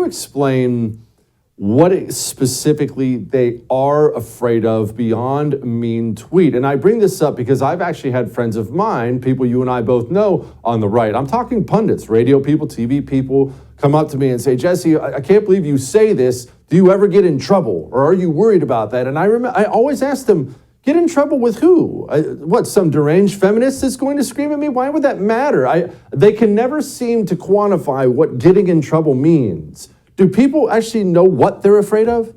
explain what specifically they are afraid of beyond a mean tweet? And I bring this up because I've actually had friends of mine, people you and I both know on the right. I'm talking pundits, radio people, TV people, come up to me and say, Jesse, I can't believe you say this. Do you ever get in trouble? Or are you worried about that? And I always ask them, get in trouble with who? What, some deranged feminist is going to scream at me? Why would that matter? They can never seem to quantify what getting in trouble means. Do people actually know what they're afraid of?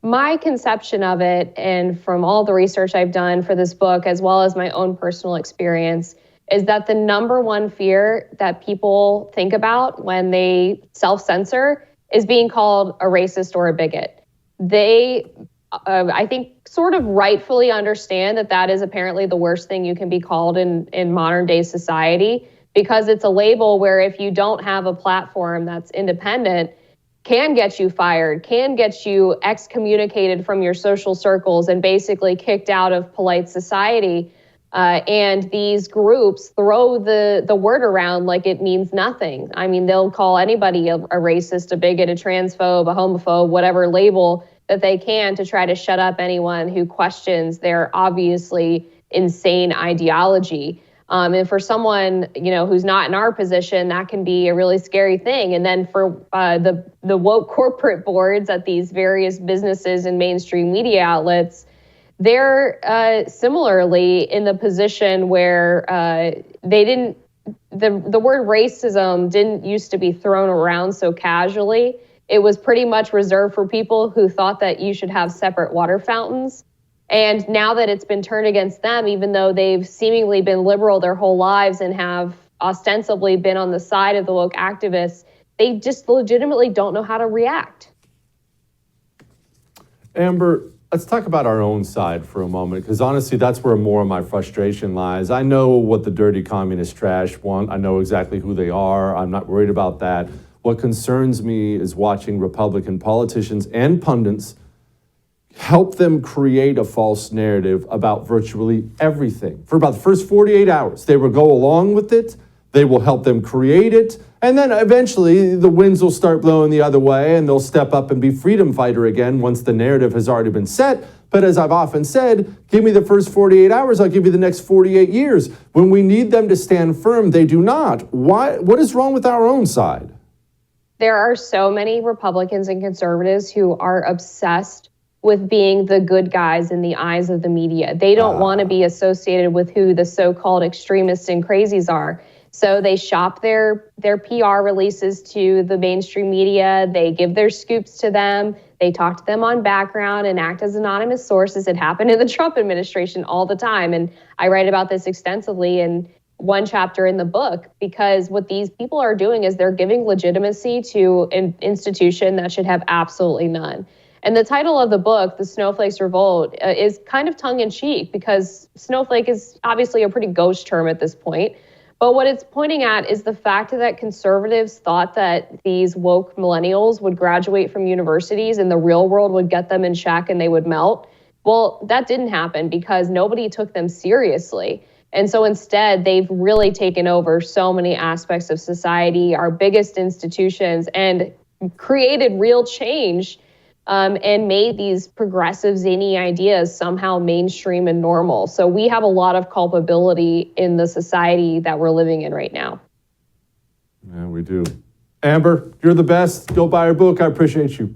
My conception of it, and from all the research I've done for this book, as well as my own personal experience, is that the number one fear that people think about when they self-censor is being called a racist or a bigot. They, I think, sort of rightfully understand that that is apparently the worst thing you can be called in modern day society, because it's a label where if you don't have a platform that's independent, can get you fired, can get you excommunicated from your social circles and basically kicked out of polite society. And these groups throw the word around like it means nothing. I mean, they'll call anybody a racist, a bigot, a transphobe, a homophobe, whatever label that they can to try to shut up anyone who questions their obviously insane ideology. And for someone, who's not in our position, that can be a really scary thing. And then for the woke corporate boards at these various businesses and mainstream media outlets, they're similarly in the position where the word racism didn't used to be thrown around so casually. It was pretty much reserved for people who thought that you should have separate water fountains. And now that it's been turned against them, even though they've seemingly been liberal their whole lives and have ostensibly been on the side of the woke activists, they just legitimately don't know how to react. Amber, let's talk about our own side for a moment, because honestly, that's where more of my frustration lies. I know what the dirty communist trash want. I know exactly who they are. I'm not worried about that. What concerns me is watching Republican politicians and pundits help them create a false narrative about virtually everything. For about the first 48 hours, they will go along with it. They will help them create it. And then eventually the winds will start blowing the other way and they'll step up and be freedom fighter again once the narrative has already been set. But as I've often said, give me the first 48 hours, I'll give you the next 48 years. When we need them to stand firm, they do not. Why? What is wrong with our own side? There are so many Republicans and conservatives who are obsessed with being the good guys in the eyes of the media. They don't want to be associated with who the so-called extremists and crazies are. So they shop their PR releases to the mainstream media. They give their scoops to them. They talk to them on background and act as anonymous sources. It happened in the Trump administration all the time. And I write about this extensively in one chapter in the book, because what these people are doing is they're giving legitimacy to an institution that should have absolutely none. And the title of the book, The Snowflakes Revolt, is kind of tongue-in-cheek, because snowflake is obviously a pretty gauche term at this point. But what it's pointing at is the fact that conservatives thought that these woke millennials would graduate from universities and the real world would get them in check and they would melt. Well, that didn't happen because nobody took them seriously. And so instead, they've really taken over so many aspects of society, our biggest institutions, and created real change. And made these progressive, zany ideas somehow mainstream and normal. So we have a lot of culpability in the society that we're living in right now. Yeah, we do. Amber, you're the best. Go buy her book. I appreciate you.